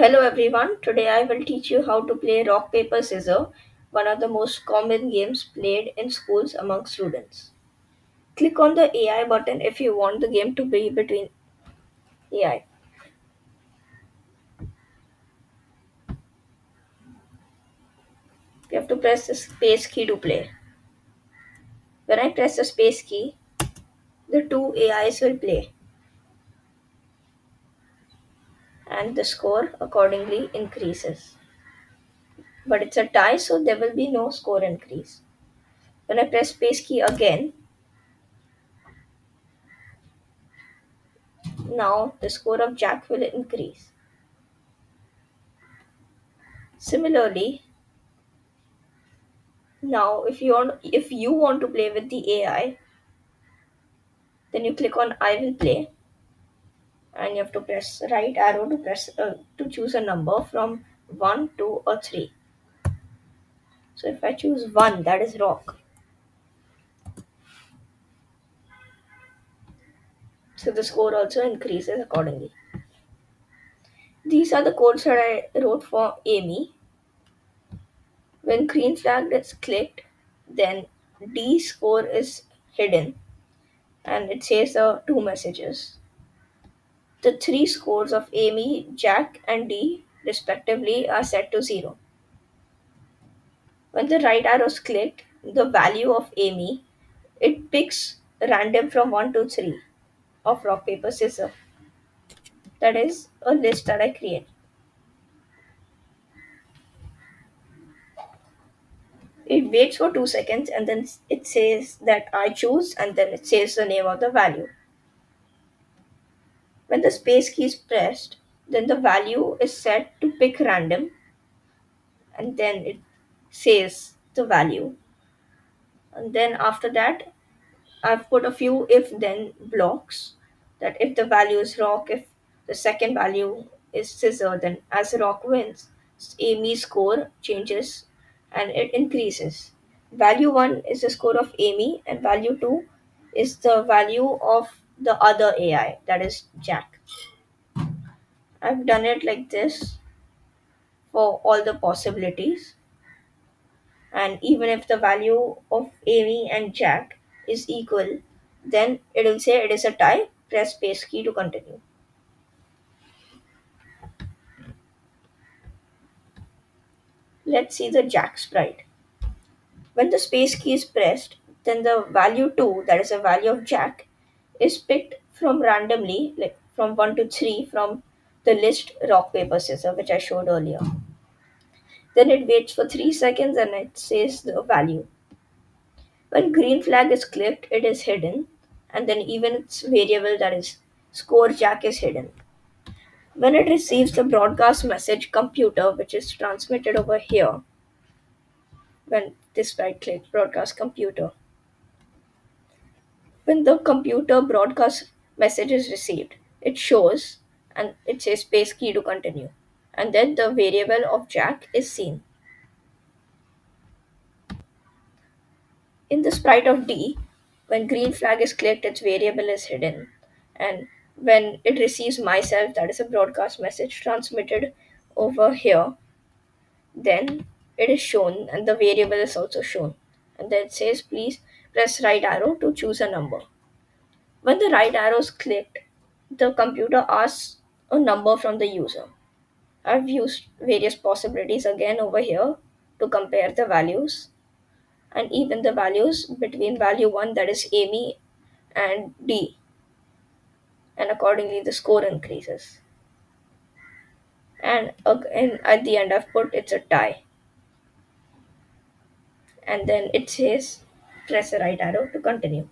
Hello everyone, today I will teach you how to play rock, paper, scissors, one of the most common games played in schools among students. Click on the AI button if you want the game to be between AI. You have to press the space key to play. When I press the space key, the two AIs will play and the score accordingly increases. But it's a tie, so there will be no score increase. When I press space key again, now the score of Jack will increase. Similarly, now if you want to play with the AI, then you click on I will play and you have to press right arrow to choose a number from 1 to or 3. So if I choose 1, that is rock. So the score also increases accordingly. These are the codes that I wrote for Amy. When green flag is clicked, then D score is hidden and it says the two messages. The three scores of Amy, Jack, and D respectively are set to 0. When the right arrow is clicked, the value of Amy, it picks random from 1 to 3 of rock, paper, scissors. That is a list that I create. It waits for 2 seconds and then it says that I choose and then it says the name of the value. When the space key is pressed, then the value is set to pick random and then it says the value. And then after that, I've put a few if then blocks that if the value is rock, if the second value is scissor, then as rock wins, Amy's score changes and it increases. Value 1 is the score of Amy, and value 2 is the value of the other AI, that is Jack. I've done it like this for all the possibilities, and even if the value of Amy and Jack is equal, then it will say it is a tie. Press space key to continue. Let's see the Jack sprite. When the space key is pressed, then the value 2, that is the value of Jack, is picked from randomly, like from 1 to 3 from the list rock, paper, scissors, which I showed earlier. Then it waits for 3 seconds and it says the value. When green flag is clicked, it is hidden, and then even its variable, that is score Jack, is hidden. When it receives the broadcast message computer, which is transmitted over here, when this right click broadcast computer, when the computer broadcast message is received, it shows and it says space key to continue. And then the variable of Jack is seen. In the sprite of D, when green flag is clicked, its variable is hidden. And when it receives myself, that is a broadcast message transmitted over here, then it is shown and the variable is also shown. And then it says please press right arrow to choose a number. When the right arrow is clicked, the computer asks a number from the user. I've used various possibilities again over here to compare the values and even the values between value 1, that is Amy, and D, and accordingly the score increases. And at the end I've put it's a tie, and then it says press the right arrow to continue.